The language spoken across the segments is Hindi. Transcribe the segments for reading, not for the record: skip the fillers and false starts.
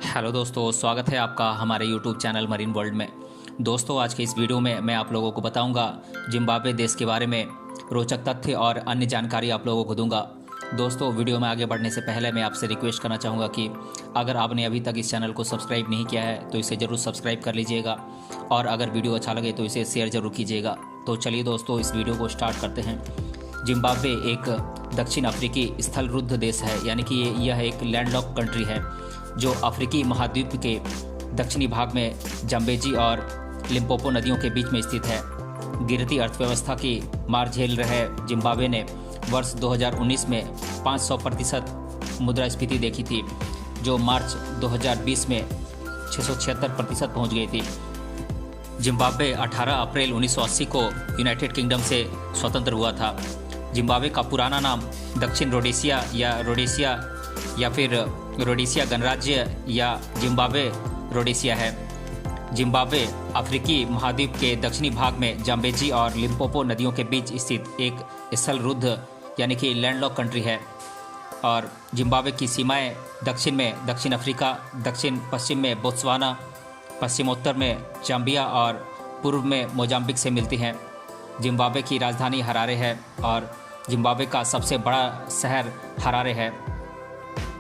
हेलो दोस्तों, स्वागत है आपका हमारे यूट्यूब चैनल मरीन वर्ल्ड में। दोस्तों, आज के इस वीडियो में मैं आप लोगों को बताऊंगा जिम्बाब्वे देश के बारे में रोचक तथ्य और अन्य जानकारी आप लोगों को दूंगा। दोस्तों, वीडियो में आगे बढ़ने से पहले मैं आपसे रिक्वेस्ट करना चाहूँगा कि अगर आपने अभी तक इस चैनल को सब्सक्राइब नहीं किया है तो इसे ज़रूर सब्सक्राइब कर लीजिएगा और अगर वीडियो अच्छा लगे तो इसे शेयर ज़रूर कीजिएगा। तो चलिए दोस्तों, इस वीडियो को स्टार्ट करते हैं। जिम्बाब्वे एक दक्षिण अफ्रीकी स्थलरुद्ध देश है, यानी कि यह एक लैंडलॉक कंट्री है जो अफ्रीकी महाद्वीप के दक्षिणी भाग में जम्बेजी और लिम्पोपो नदियों के बीच में स्थित है। गिरती अर्थव्यवस्था की मार झेल रहे जिम्बाब्वे ने वर्ष 2019 में 500% मुद्रास्फीति देखी थी, जो मार्च 2020 में 676% पहुंच गई थी। जिम्बाब्वे 18 अप्रैल 1980 को यूनाइटेड किंगडम से स्वतंत्र हुआ था। जिम्बाब्वे का पुराना नाम दक्षिण रोडेशिया या फिर रोडेशिया गणराज्य या जिम्बाब्वे रोडेशिया है। जिम्बाब्वे अफ्रीकी महाद्वीप के दक्षिणी भाग में जाम्बेजी और लिम्पोपो नदियों के बीच स्थित एक स्थलरुद्ध यानी कि लैंडलॉक कंट्री है और जिम्बाब्वे की सीमाएं दक्षिण में दक्षिण अफ्रीका, दक्षिण पश्चिम में बोत्सवाना, पश्चिमोत्तर में जाम्बिया और पूर्व में मोजाम्बिक से मिलती हैं। जिम्बाब्वे की राजधानी हरारे है और जिम्बाब्वे का सबसे बड़ा शहर हरारे है।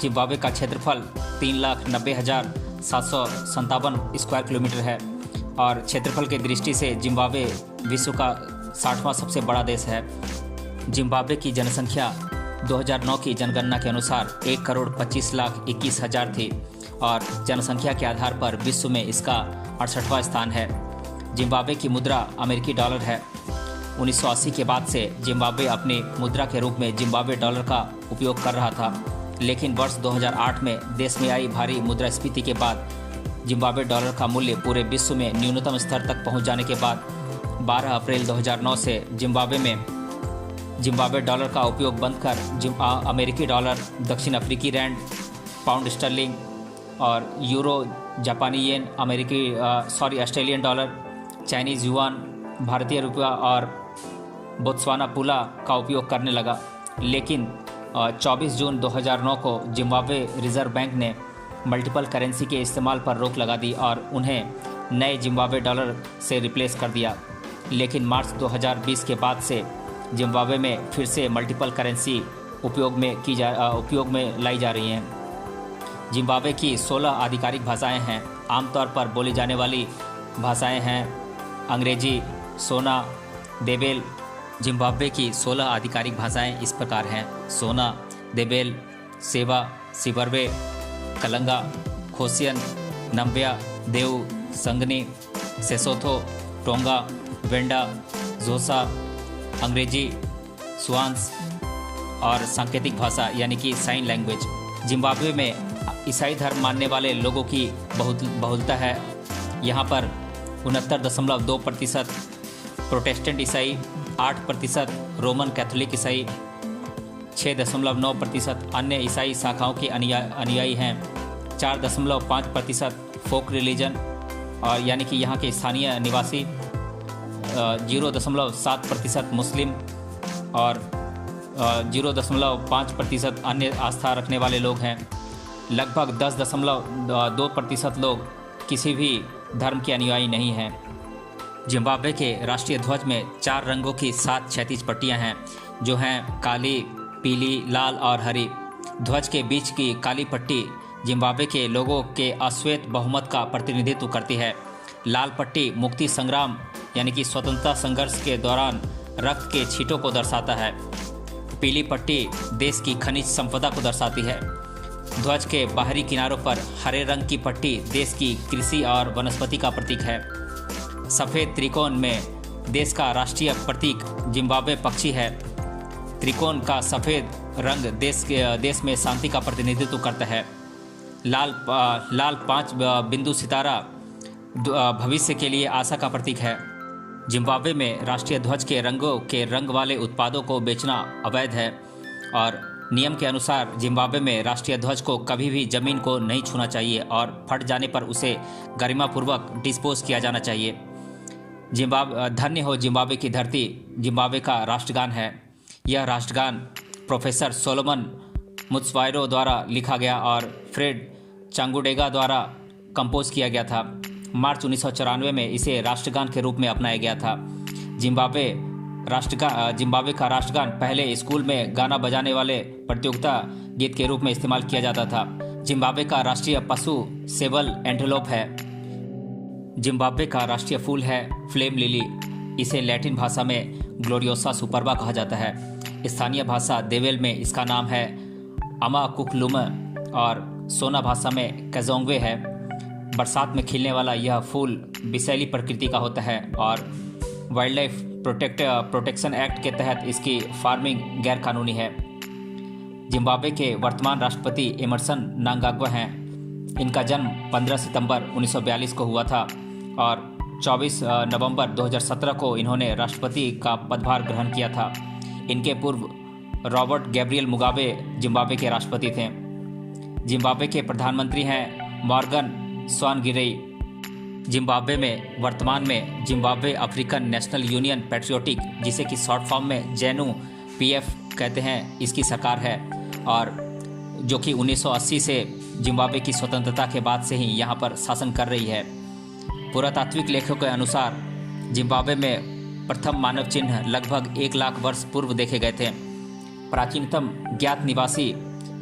जिम्बाब्वे का क्षेत्रफल 3,90,757 स्क्वायर किलोमीटर है और क्षेत्रफल की दृष्टि से जिम्बाब्वे विश्व का 60वां सबसे बड़ा देश है। जिम्बाब्वे की जनसंख्या 2009 की जनगणना के अनुसार 1,25,21,000 थी और जनसंख्या के आधार पर विश्व में इसका 68वां स्थान है। जिम्बाब्वे की मुद्रा अमेरिकी डॉलर है। 1980 के बाद से जिम्बाब्वे अपनी मुद्रा के रूप में जिम्बाब्वे डॉलर का उपयोग कर रहा था, लेकिन वर्ष 2008 में देश में आई भारी मुद्रास्फीति के बाद जिम्बाब्वे डॉलर का मूल्य पूरे विश्व में न्यूनतम स्तर तक पहुंच जाने के बाद 12 अप्रैल 2009 से जिम्बाब्वे डॉलर का उपयोग बंद कर अमेरिकी डॉलर, दक्षिण अफ्रीकी रैंड, पाउंड स्टर्लिंग और यूरो, जापानी येन, ऑस्ट्रेलियन डॉलर, चाइनीज़ युआन, भारतीय रुपया और बोत्सवाना पुला का उपयोग करने लगा। लेकिन 24 जून 2009 को जिम्बाब्वे रिजर्व बैंक ने मल्टीपल करेंसी के इस्तेमाल पर रोक लगा दी और उन्हें नए जिम्बाब्वे डॉलर से रिप्लेस कर दिया। लेकिन मार्च 2020 के बाद से जिम्बाब्वे में फिर से मल्टीपल करेंसी उपयोग में लाई जा रही हैं। जिम्बाब्वे की 16 आधिकारिक भाषाएं हैं। आमतौर पर बोली जाने वाली भाषाएं हैं अंग्रेजी, सोना, देबेल। जिम्बाब्वे की 16 आधिकारिक भाषाएं इस प्रकार हैं: सोना, देबेल, सेवा, सिबर्वे, कलंगा, खोसियन, नम्बिया, देव, संगनी, सेसोथो, टोंगा, वेंडा, जोसा, अंग्रेजी, स्वांस और सांकेतिक भाषा यानी कि साइन लैंग्वेज। जिम्बाब्वे में ईसाई धर्म मानने वाले लोगों की बहुलता है। यहाँ पर 69.2% प्रोटेस्टेंट ईसाई, 8% रोमन कैथोलिक ईसाई, 6.9% अन्य ईसाई शाखाओं के अनुयायी हैं, 4.5% फोक रिलीजन और यानी कि यहाँ के स्थानीय निवासी, 0.7% मुस्लिम और 0.5% अन्य आस्था रखने वाले लोग हैं। लगभग 10.2% लोग किसी भी धर्म के अनुयायी नहीं हैं। जिम्बाब्वे के राष्ट्रीय ध्वज में 4 रंगों की 7 क्षैतिज पट्टियां हैं, जो हैं काली, पीली, लाल और हरी। ध्वज के बीच की काली पट्टी जिम्बाब्वे के लोगों के अश्वेत बहुमत का प्रतिनिधित्व करती है। लाल पट्टी मुक्ति संग्राम यानी कि स्वतंत्रता संघर्ष के दौरान रक्त के छींटों को दर्शाता है। पीली पट्टी देश की खनिज संपदा को दर्शाती है। ध्वज के बाहरी किनारों पर हरे रंग की पट्टी देश की कृषि और वनस्पति का प्रतीक है। सफ़ेद त्रिकोण में देश का राष्ट्रीय प्रतीक जिम्बाब्वे पक्षी है। त्रिकोण का सफ़ेद रंग देश में शांति का प्रतिनिधित्व करता है। लाल 5 बिंदु सितारा भविष्य के लिए आशा का प्रतीक है। जिम्बाब्वे में राष्ट्रीय ध्वज के रंगों के रंग वाले उत्पादों को बेचना अवैध है और नियम के अनुसार जिम्बाब्वे में राष्ट्रीय ध्वज को कभी भी ज़मीन को नहीं छूना चाहिए और फट जाने पर उसे गरिमापूर्वक डिस्पोज किया जाना चाहिए। धन्य हो जिम्बाब्वे की धरती जिम्बाब्वे का राष्ट्रगान है। यह राष्ट्रगान प्रोफेसर सोलोमन मुत्सवायरो द्वारा लिखा गया और फ्रेड चांगुडेगा द्वारा कंपोज किया गया था। मार्च 1994 में इसे राष्ट्रगान के रूप में अपनाया गया था। जिम्बाब्वे का राष्ट्रगान पहले स्कूल में गाना बजाने वाले प्रतियोगिता गीत के रूप में इस्तेमाल किया जाता था। जिम्बाब्वे का राष्ट्रीय पशु सेबल एंटेलोप है। जिम्बाब्वे का राष्ट्रीय फूल है फ्लेम लिली। इसे लैटिन भाषा में ग्लोरियोसा सुपरबा कहा जाता है। स्थानीय भाषा देवेल में इसका नाम है अमाकुकलुम और सोना भाषा में कजोंगवे है। बरसात में खिलने वाला यह फूल विषैली प्रकृति का होता है और वाइल्ड लाइफ प्रोटेक्शन एक्ट के तहत इसकी फार्मिंग गैर कानूनी है। जिम्बाब्वे के वर्तमान राष्ट्रपति एमरसन नांगाग्वा हैं। इनका जन्म 15 सितंबर 1942 को हुआ था और 24 नवंबर 2017 को इन्होंने राष्ट्रपति का पदभार ग्रहण किया था। इनके पूर्व रॉबर्ट गैब्रियल मुगाबे जिम्बाब्वे के राष्ट्रपति थे। जिम्बाब्वे के प्रधानमंत्री हैं मॉर्गन स्वानगिरेई। जिम्बाब्वे में वर्तमान में Zimbabwe African national union patriotic, जिसे कि शॉर्ट फॉर्म में जेनू पीएफ कहते हैं, इसकी सरकार है और जो कि 1980 से जिम्बाब्वे की स्वतंत्रता के बाद से ही यहाँ पर शासन कर रही है। पुरातात्विक लेखों के अनुसार जिम्बाब्वे में प्रथम मानव चिन्ह लगभग 1 लाख वर्ष पूर्व देखे गए थे। प्राचीनतम ज्ञात निवासी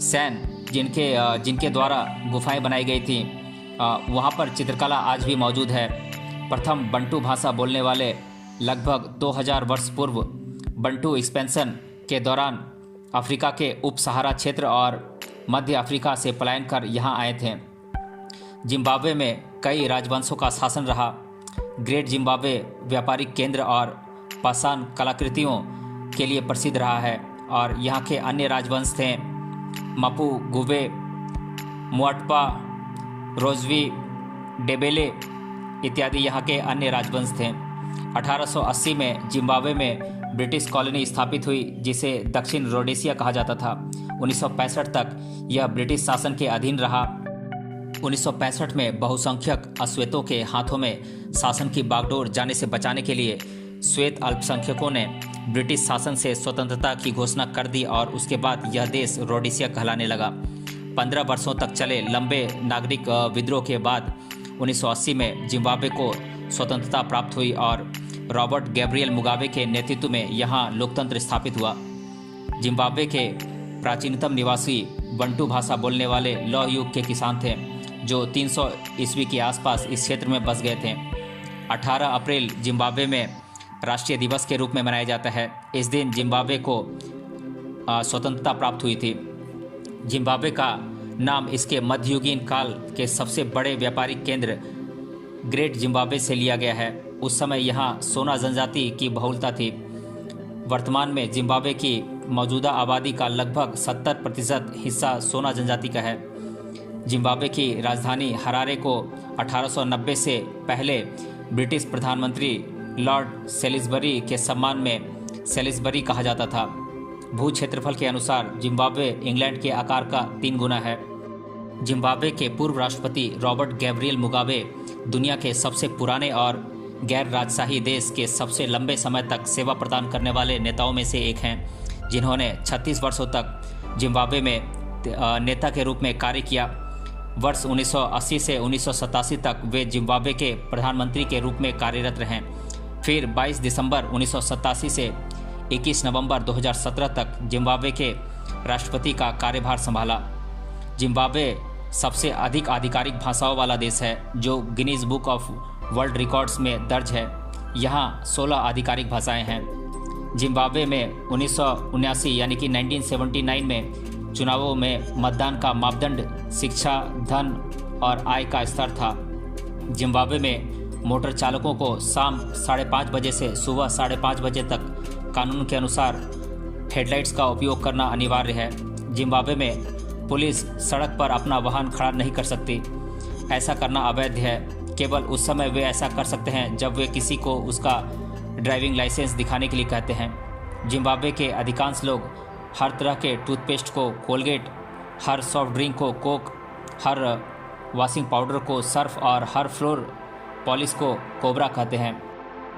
सैन जिनके द्वारा गुफाएं बनाई गई थी, वहाँ पर चित्रकला आज भी मौजूद है। प्रथम बंटू भाषा बोलने वाले लगभग 2000 वर्ष पूर्व बंटू एक्सपेंशन के दौरान अफ्रीका के उप सहारा क्षेत्र और मध्य अफ्रीका से पलायन कर यहाँ आए थे। जिम्बाब्वे में कई राजवंशों का शासन रहा। ग्रेट जिम्बाब्वे व्यापारिक केंद्र और पाषाण कलाकृतियों के लिए प्रसिद्ध रहा है और यहाँ के अन्य राजवंश थे मपू गुवे, मुअटपा, रोजवी, डेबेले इत्यादि यहाँ के अन्य राजवंश थे। 1880 में जिम्बाब्वे में ब्रिटिश कॉलोनी स्थापित हुई जिसे दक्षिण रोडेशिया कहा जाता था। 1965 तक यह ब्रिटिश शासन के अधीन रहा। 1965 में बहुसंख्यक अश्वेतों के हाथों में शासन की बागडोर जाने से बचाने के लिए श्वेत अल्पसंख्यकों ने ब्रिटिश शासन से स्वतंत्रता की घोषणा कर दी और उसके बाद यह देश रोडेशिया कहलाने लगा। 15 वर्षों तक चले लंबे नागरिक विद्रोह के बाद 1980 में जिम्बाब्वे को स्वतंत्रता प्राप्त हुई और रॉबर्ट गैब्रियल मुगाबे के नेतृत्व में यहाँ लोकतंत्र स्थापित हुआ। जिम्बाब्वे के प्राचीनतम निवासी बंटू भाषा बोलने वाले लौह युग के किसान थे जो 300 ईस्वी के आसपास इस क्षेत्र में बस गए थे। 18 अप्रैल जिम्बाब्वे में राष्ट्रीय दिवस के रूप में मनाया जाता है। इस दिन जिम्बाब्वे को स्वतंत्रता प्राप्त हुई थी। जिम्बाब्वे का नाम इसके मध्ययुगीन काल के सबसे बड़े व्यापारिक केंद्र ग्रेट जिम्बाब्वे से लिया गया है। उस समय यहाँ सोना जनजाति की बहुलता थी। वर्तमान में जिम्बाब्वे की मौजूदा आबादी का लगभग 70% हिस्सा सोना जनजाति का है। जिम्बाब्वे की राजधानी हरारे को 1890 से पहले ब्रिटिश प्रधानमंत्री लॉर्ड सेलिसबरी के सम्मान में सेलिसबरी कहा जाता था। भू क्षेत्रफल के अनुसार जिम्बाब्वे इंग्लैंड के आकार का 3 गुना है। जिम्बाब्वे के पूर्व राष्ट्रपति रॉबर्ट गैब्रियल मुगाबे दुनिया के सबसे पुराने और गैर राजशाही देश के सबसे लंबे समय तक सेवा प्रदान करने वाले नेताओं में से एक हैं, जिन्होंने 36 वर्षों तक जिम्बाब्वे में नेता के रूप में कार्य किया। वर्ष 1980 से 1987 तक वे जिम्बाब्वे के प्रधानमंत्री के रूप में कार्यरत रहे। फिर 22 दिसंबर 1987 से 21 नवंबर 2017 तक जिम्बाब्वे के राष्ट्रपति का कार्यभार संभाला। जिम्बाब्वे सबसे अधिक आधिकारिक भाषाओं वाला देश है जो Guinness book of world records में दर्ज है। यहाँ 16 आधिकारिक भाषाएं हैं। जिम्बाब्वे में 1979 यानी कि 1979 में चुनावों में मतदान का मापदंड शिक्षा, धन और आय का स्तर था। जिम्बाब्वे में मोटर चालकों को शाम 5:30 बजे से सुबह 5:30 बजे तक कानून के अनुसार हेडलाइट्स का उपयोग करना अनिवार्य है। जिम्बाब्वे में पुलिस सड़क पर अपना वाहन खड़ा नहीं कर सकती। ऐसा करना अवैध है। केवल उस समय वे ऐसा कर सकते हैं जब वे किसी को उसका ड्राइविंग लाइसेंस दिखाने के लिए कहते हैं। जिम्बाब्वे के अधिकांश लोग हर तरह के टूथपेस्ट को कोलगेट, हर सॉफ्ट ड्रिंक को कोक, हर वॉशिंग पाउडर को सर्फ और हर फ्लोर पॉलिश को कोबरा कहते हैं।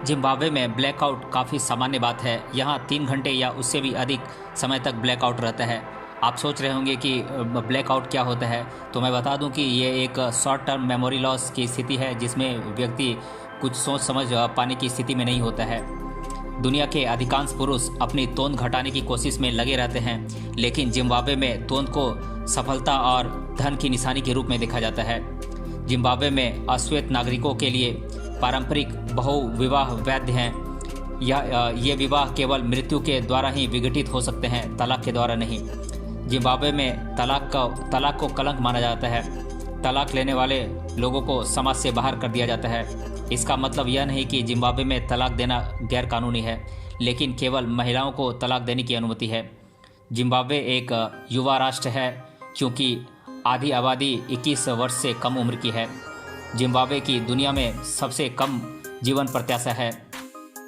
जिम्बाब्वे में ब्लैकआउट काफ़ी सामान्य बात है। यहाँ 3 घंटे या उससे भी अधिक समय तक ब्लैकआउट रहता है। आप सोच रहे होंगे कि ब्लैकआउट क्या होता है, तो मैं बता दूं कि ये एक शॉर्ट टर्म मेमोरी लॉस की स्थिति है जिसमें व्यक्ति कुछ सोच समझ पाने की स्थिति में नहीं होता है। दुनिया के अधिकांश पुरुष अपनी तोंद घटाने की कोशिश में लगे रहते हैं, लेकिन जिम्बाब्वे में तोंद को सफलता और धन की निशानी के रूप में देखा जाता है। जिम्बाब्वे में अश्वेत नागरिकों के लिए पारंपरिक बहुविवाह वैध हैं। ये विवाह केवल मृत्यु के द्वारा ही विघटित हो सकते हैं, तलाक के द्वारा नहीं। जिम्बाब्वे में तलाक को कलंक माना जाता है। तलाक लेने वाले लोगों को समाज से बाहर कर दिया जाता है। इसका मतलब यह नहीं कि जिम्बाब्वे में तलाक देना गैर कानूनी है, लेकिन केवल महिलाओं को तलाक देने की अनुमति है। जिम्बाब्वे एक युवा राष्ट्र है क्योंकि आधी आबादी 21 वर्ष से कम उम्र की है। जिम्बाब्वे की दुनिया में सबसे कम जीवन प्रत्याशा है।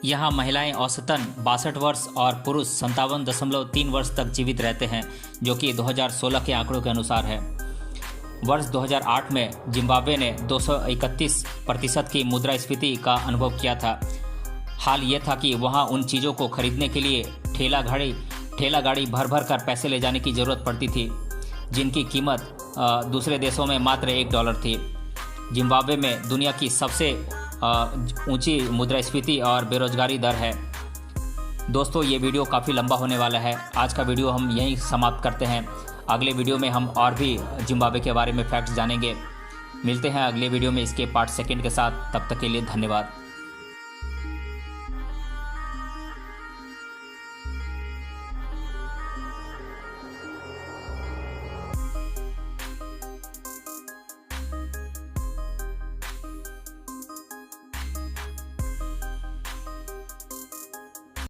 यहाँ महिलाएं औसतन 62 वर्ष और पुरुष 57.3 वर्ष तक जीवित रहते हैं, जो कि 2016 के आंकड़ों के अनुसार है। वर्ष 2008 में जिम्बाब्वे ने 231% की मुद्रास्फीति का अनुभव किया था। हाल ये था कि वहाँ उन चीज़ों को खरीदने के लिए ठेला गाड़ी भर भर कर पैसे ले जाने की ज़रूरत पड़ती थी, जिनकी कीमत दूसरे देशों में मात्र $1 थी। जिम्बाब्वे में दुनिया की सबसे ऊंची मुद्रास्फीति और बेरोजगारी दर है। दोस्तों, ये वीडियो काफ़ी लंबा होने वाला है। आज का वीडियो हम यहीं समाप्त करते हैं। अगले वीडियो में हम और भी जिम्बाब्वे के बारे में फैक्ट्स जानेंगे। मिलते हैं अगले वीडियो में इसके पार्ट 2 के साथ। तब तक के लिए धन्यवाद।